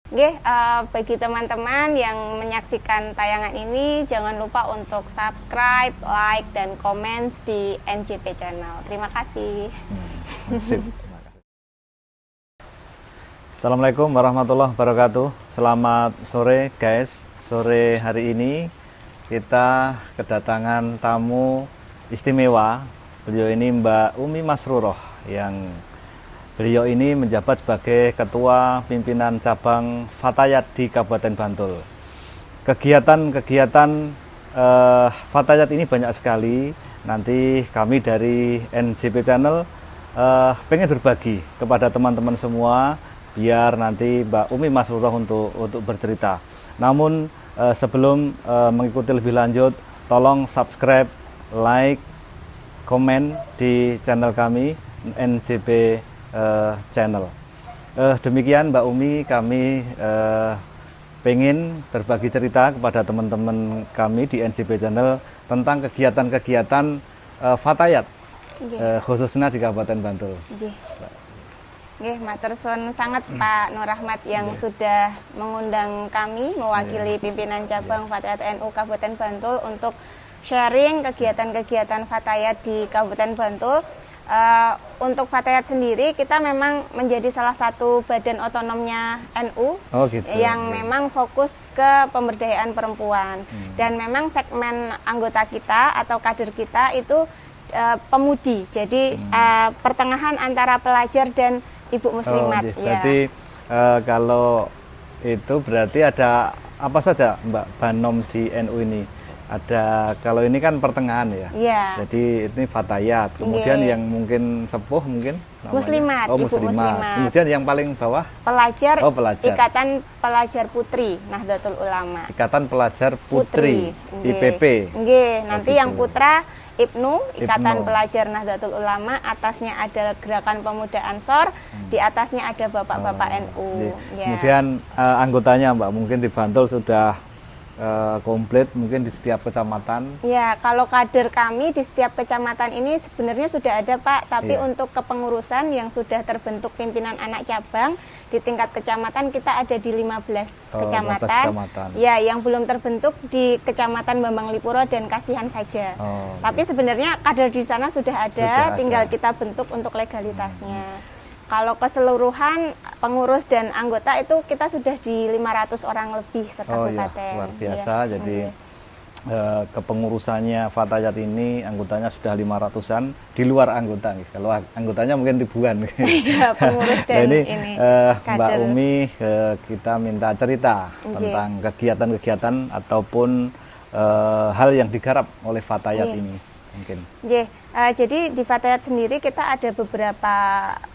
Bagi teman-teman yang menyaksikan tayangan ini, jangan lupa untuk subscribe, like, dan komen di NJP Channel. Terima kasih. Assalamualaikum warahmatullahi wabarakatuh. Selamat sore guys. Sore hari ini kita kedatangan tamu istimewa. Beliau ini Mbak Umi Masruroh, yang beliau ini menjabat sebagai Ketua Pimpinan Cabang Fatayat di Kabupaten Bantul. Kegiatan-kegiatan Fatayat ini banyak sekali. Nanti kami dari NJP Channel pengen berbagi kepada teman-teman semua, biar nanti Mbak Umi Masruroh untuk bercerita. Namun sebelum mengikuti lebih lanjut, tolong subscribe, like, komen di channel kami NJP Channel. Demikian Mbak Umi, kami pengen berbagi cerita kepada teman-teman kami di NJP Channel tentang kegiatan-kegiatan Fatayat, khususnya di Kabupaten Bantul. Matur suwun sangat Pak Nur Rahmat yang sudah mengundang kami mewakili pimpinan cabang Fatayat NU Kabupaten Bantul untuk sharing kegiatan-kegiatan Fatayat di Kabupaten Bantul. Untuk Fatayat sendiri, kita memang menjadi salah satu badan otonomnya NU yang memang fokus ke pemberdayaan perempuan. Dan memang segmen anggota kita atau kader kita itu pemudi, jadi pertengahan antara pelajar dan ibu muslimat. Berarti kalau itu berarti ada apa saja Mbak Banom di NU ini? Ada, kalau ini kan pertengahan ya. Jadi ini Fatayat. Kemudian yang mungkin sepuh mungkin namanya muslimat, ibu muslimat. Kemudian yang paling bawah pelajar, Ikatan Pelajar Putri Nahdlatul Ulama. Ikatan Pelajar Putri IPP. Nanti yang putra Ibnu, Ikatan Pelajar Nahdlatul Ulama, atasnya ada Gerakan Pemuda Ansor, di atasnya ada Bapak-bapak NU. Kemudian anggotanya Mbak, mungkin di Bantul sudah komplit mungkin di setiap kecamatan. Ya, kalau kader kami di setiap kecamatan ini sebenarnya sudah ada Pak, tapi untuk kepengurusan yang sudah terbentuk pimpinan anak cabang di tingkat kecamatan kita ada di 15 kecamatan. Ya, yang belum terbentuk di Kecamatan Bambang Lipuro dan Kasihan saja. Tapi sebenarnya kader di sana sudah ada, tinggal kita bentuk untuk legalitasnya. Kalau keseluruhan pengurus dan anggota itu kita sudah di 500 orang lebih sekabupaten. Luar biasa. Jadi kepengurusannya Fatayat ini anggotanya sudah 500-an, di luar anggota nih. Kalau anggotanya mungkin ribuan. Pengurus dan ini Mbak Umi, kita minta cerita tentang kegiatan-kegiatan ataupun hal yang digarap oleh Fatayat ini mungkin. Jadi di Fatayat sendiri kita ada beberapa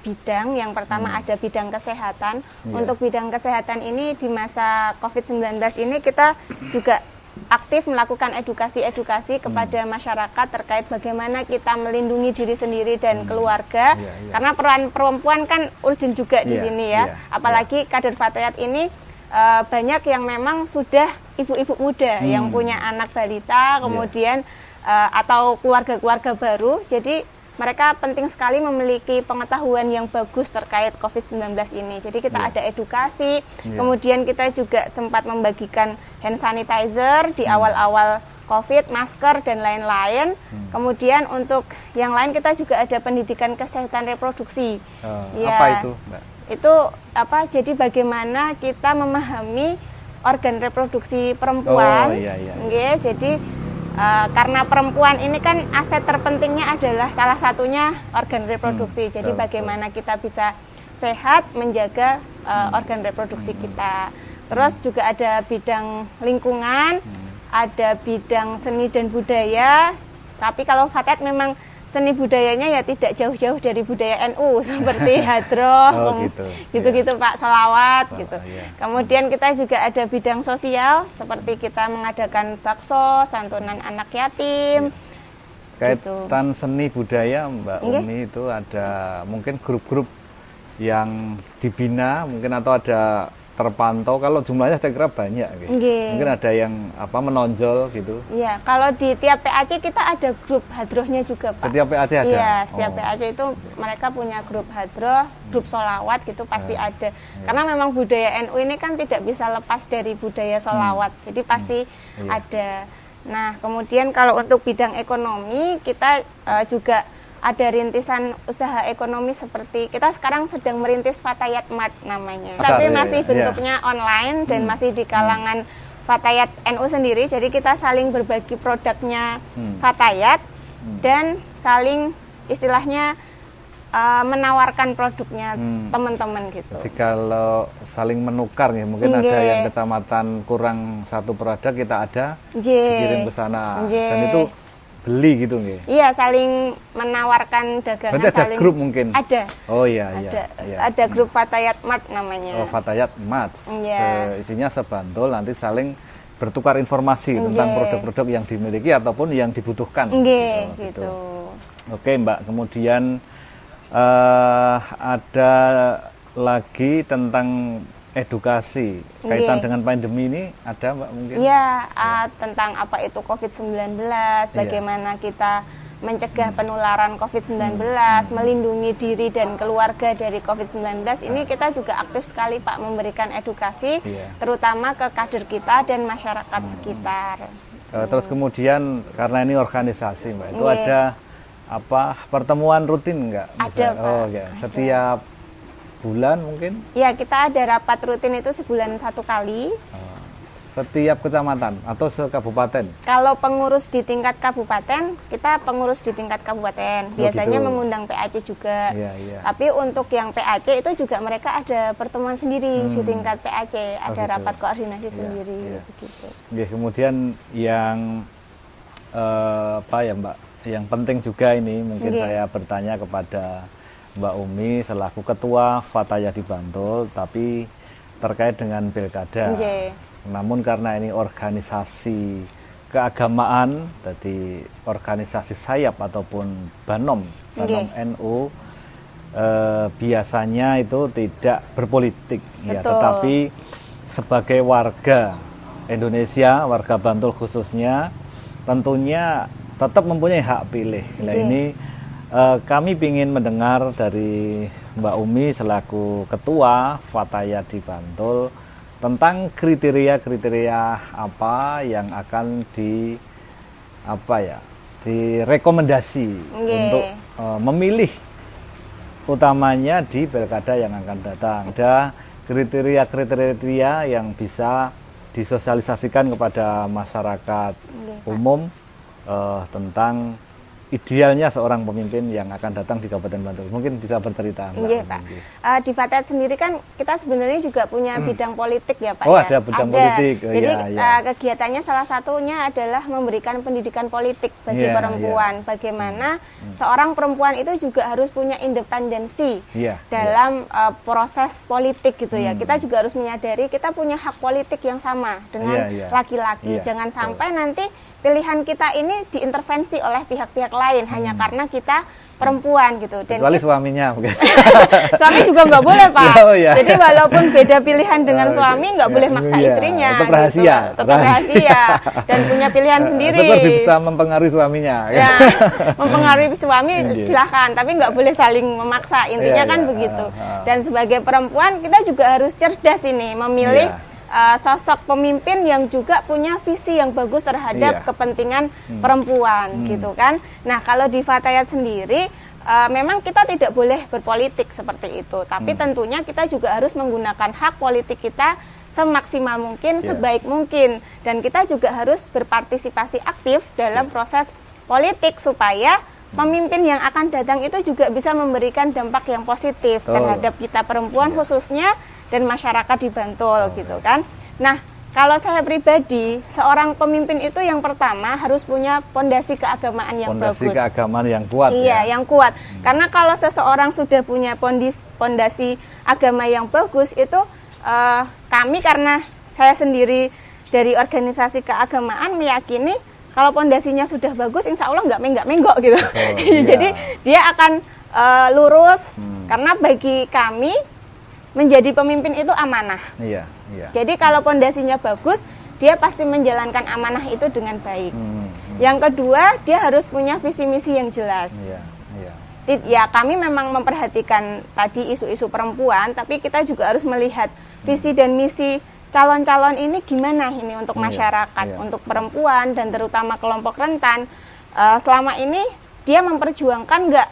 bidang. Yang pertama ada bidang kesehatan. Untuk bidang kesehatan ini di masa COVID-19 ini kita juga aktif melakukan edukasi-edukasi kepada masyarakat terkait bagaimana kita melindungi diri sendiri dan keluarga. Karena peran perempuan kan urgent juga di sini ya. Apalagi kader Fatayat ini banyak yang memang sudah ibu-ibu muda yang punya anak balita, kemudian atau keluarga-keluarga baru. Jadi mereka penting sekali memiliki pengetahuan yang bagus terkait COVID-19 ini. Jadi kita ada edukasi, kemudian kita juga sempat membagikan hand sanitizer di awal-awal COVID, masker, dan lain-lain. Kemudian untuk yang lain kita juga ada pendidikan kesehatan reproduksi. Apa itu, Mbak? Itu apa? Jadi bagaimana kita memahami organ reproduksi perempuan. Jadi karena perempuan ini kan aset terpentingnya adalah salah satunya organ reproduksi. Jadi bagaimana kita bisa sehat menjaga organ reproduksi kita. Terus juga ada bidang lingkungan, ada bidang seni dan budaya. Tapi kalau Fatayat memang seni budayanya ya tidak jauh-jauh dari budaya NU seperti hadroh, gitu-gitu Pak, selawat gitu. Kemudian kita juga ada bidang sosial seperti kita mengadakan bakso, santunan anak yatim. Kaitan seni budaya Mbak Umi itu ada mungkin grup-grup yang dibina mungkin atau ada terpantau. Kalau jumlahnya saya kira banyak, mungkin ada yang menonjol gitu. Iya, kalau di tiap PAC kita ada grup hadrohnya juga, Pak. Setiap PAC ada? Iya, setiap PAC itu mereka punya grup hadroh, grup sholawat gitu pasti ada. Karena memang budaya NU ini kan tidak bisa lepas dari budaya sholawat, jadi pasti ada. Nah, kemudian kalau untuk bidang ekonomi kita juga ada rintisan usaha ekonomi seperti kita sekarang sedang merintis Fatayat Mart namanya. Tapi masih bentuknya online dan masih di kalangan Fatayat NU sendiri. Jadi kita saling berbagi produknya Fatayat dan saling istilahnya menawarkan produknya teman-teman gitu. Jadi kalau saling menukar ya, mungkin ada yang kecamatan kurang satu produk kita ada dikirim ke sana. Dan itu beli gitu nggih? Iya, saling menawarkan dagangan. Berarti ada grup mungkin? Ada. Oh iya. Ada grup Fatayat Mart namanya. Oh, Fatayat Mart. Iya. Isinya sebantul, nanti saling bertukar informasi tentang produk-produk yang dimiliki ataupun yang dibutuhkan. Gitu. Oke Mbak, kemudian ada lagi tentang edukasi kaitan dengan pandemi ini, ada Mbak mungkin? Iya, tentang apa itu COVID-19, bagaimana kita mencegah penularan COVID-19, melindungi diri dan keluarga dari COVID-19. Ini kita juga aktif sekali Pak memberikan edukasi, terutama ke kader kita dan masyarakat sekitar. Terus kemudian karena ini organisasi Mbak, itu ada pertemuan rutin enggak? Ada Pak. Oh ya, setiap bulan mungkin? Ya, kita ada rapat rutin itu sebulan 1 kali. Setiap kecamatan atau sekabupaten? Kalau pengurus di tingkat kabupaten, kita pengurus di tingkat kabupaten. Biasanya mengundang PAC juga. Tapi untuk yang PAC itu juga mereka ada pertemuan sendiri di tingkat PAC, ada rapat koordinasi sendiri. Begitu. Kemudian yang Mbak, yang penting juga ini mungkin saya bertanya kepada Mbak Umi selaku Ketua Fatayat di Bantul, tapi terkait dengan pilkada. Namun karena ini organisasi keagamaan, jadi organisasi sayap ataupun Banom NU, biasanya itu tidak berpolitik, tetapi sebagai warga Indonesia, warga Bantul khususnya, tentunya tetap mempunyai hak pilih. Nah ini kami ingin mendengar dari Mbak Umi selaku Ketua Fatayat di Bantul tentang kriteria-kriteria apa yang akan direkomendasi untuk memilih utamanya di pilkada yang akan datang. Ada kriteria-kriteria yang bisa disosialisasikan kepada masyarakat umum tentang idealnya seorang pemimpin yang akan datang di Kabupaten Bantul. Mungkin bisa bercerita, Mbak. Iya, Pak. Di Fatayat sendiri kan kita sebenarnya juga punya bidang politik ya, Pak. Oh, ada bidang politik. Jadi kegiatannya salah satunya adalah memberikan pendidikan politik bagi perempuan. Bagaimana seorang perempuan itu juga harus punya independensi dalam proses politik gitu ya. Kita juga harus menyadari kita punya hak politik yang sama dengan laki-laki. Jangan sampai nanti pilihan kita ini diintervensi oleh pihak-pihak lain hanya karena kita perempuan gitu. Dan kecuali suaminya mungkin. Suami juga nggak boleh Pak. Jadi walaupun beda pilihan dengan suami nggak boleh maksa istrinya. Tetap rahasia. Gitu. Tetap rahasia dan punya pilihan sendiri. Tetap bisa mempengaruhi suaminya. Ya, mempengaruhi suami silahkan, tapi nggak boleh saling memaksa. Intinya kan begitu. Dan sebagai perempuan kita juga harus cerdas ini memilih sosok pemimpin yang juga punya visi yang bagus terhadap kepentingan perempuan gitu kan. Nah, kalau di Fatayat sendiri memang kita tidak boleh berpolitik seperti itu, tapi tentunya kita juga harus menggunakan hak politik kita semaksimal mungkin, sebaik mungkin, dan kita juga harus berpartisipasi aktif dalam proses politik supaya pemimpin yang akan datang itu juga bisa memberikan dampak yang positif terhadap kita perempuan khususnya dan masyarakat di Bantul gitu kan. Nah, kalau saya pribadi, seorang pemimpin itu yang pertama harus punya pondasi keagamaan yang bagus. Pondasi keagamaan yang kuat. Iya, yang kuat. Karena kalau seseorang sudah punya pondasi agama yang bagus, itu kami karena saya sendiri dari organisasi keagamaan meyakini kalau pondasinya sudah bagus, insya Allah nggak menggok gitu. Jadi dia akan lurus. Karena bagi kami menjadi pemimpin itu amanah. Iya, iya. Jadi kalau pondasinya bagus, dia pasti menjalankan amanah itu dengan baik. Yang kedua, dia harus punya visi misi yang jelas. Iya, iya. Ya, kami memang memperhatikan tadi isu-isu perempuan, tapi kita juga harus melihat visi dan misi calon-calon ini gimana ini untuk masyarakat, untuk perempuan dan terutama kelompok rentan. Selama ini dia memperjuangkan nggak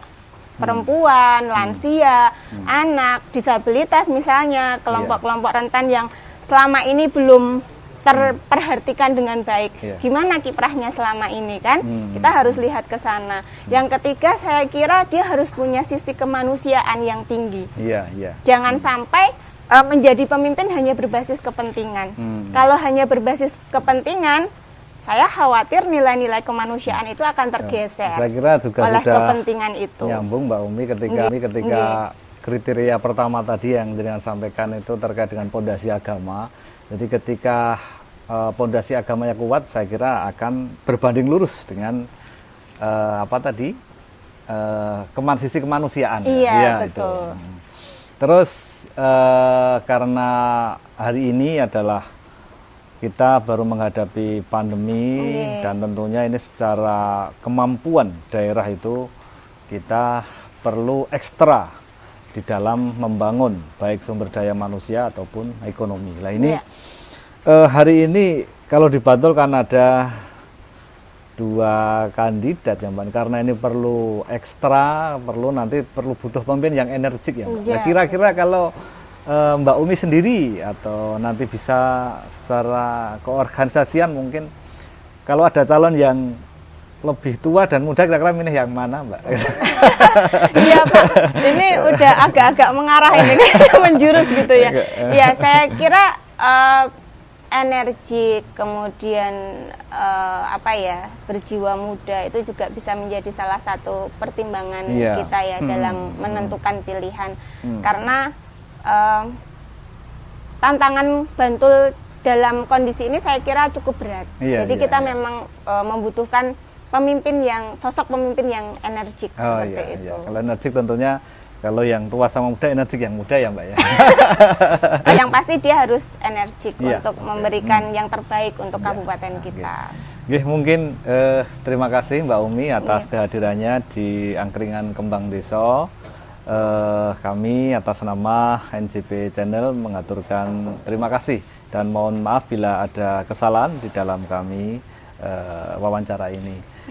perempuan, lansia, anak, disabilitas misalnya, kelompok-kelompok rentan yang selama ini belum terperhatikan dengan baik. Gimana kiprahnya selama ini kan? Kita harus lihat ke sana. Yang ketiga, saya kira dia harus punya sisi kemanusiaan yang tinggi. Iya, iya. Jangan sampai menjadi pemimpin hanya berbasis kepentingan. Kalau hanya berbasis kepentingan, saya khawatir nilai-nilai kemanusiaan itu akan tergeser. Saya kira juga oleh sudah kepentingan itu. Nyambung Mbak Umi ketika kriteria pertama tadi yang dengan sampaikan itu terkait dengan pondasi agama. Jadi ketika pondasi agamanya kuat, saya kira akan berbanding lurus dengan sisi kemanusiaan. Iya, betul. Itu. Terus karena hari ini adalah kita baru menghadapi pandemi dan tentunya ini secara kemampuan daerah itu kita perlu ekstra di dalam membangun baik sumber daya manusia ataupun ekonomi. Nah ini hari ini kalau di Bantul kan ada 2 kandidat ya Mbak, karena ini perlu ekstra, perlu butuh pemimpin yang energik ya Mbak. Nah, kira-kira kalau Mbak Umi sendiri atau nanti bisa secara keorganisasian mungkin kalau ada calon yang lebih tua dan muda, kira-kira milih yang mana Mbak? Iya Pak, ini udah agak-agak mengarah ini menjurus gitu ya. Iya, saya kira energik, kemudian berjiwa muda itu juga bisa menjadi salah satu pertimbangan kita ya dalam menentukan pilihan. Karena tantangan Bantul dalam kondisi ini saya kira cukup berat. Jadi kita memang membutuhkan sosok pemimpin yang energik seperti itu. Kalau energik tentunya kalau yang tua sama muda, energik yang muda ya Mbak ya. Yang pasti dia harus energik untuk memberikan yang terbaik untuk kabupaten kita. Mungkin terima kasih Mbak Umi atas kehadirannya di Angkringan Kembang Desa. Kami atas nama NJP Channel mengaturkan terima kasih dan mohon maaf bila ada kesalahan di dalam kami wawancara ini.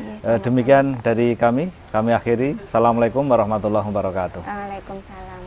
Demikian dari kami akhiri. Assalamualaikum warahmatullahi wabarakatuh. Waalaikumsalam.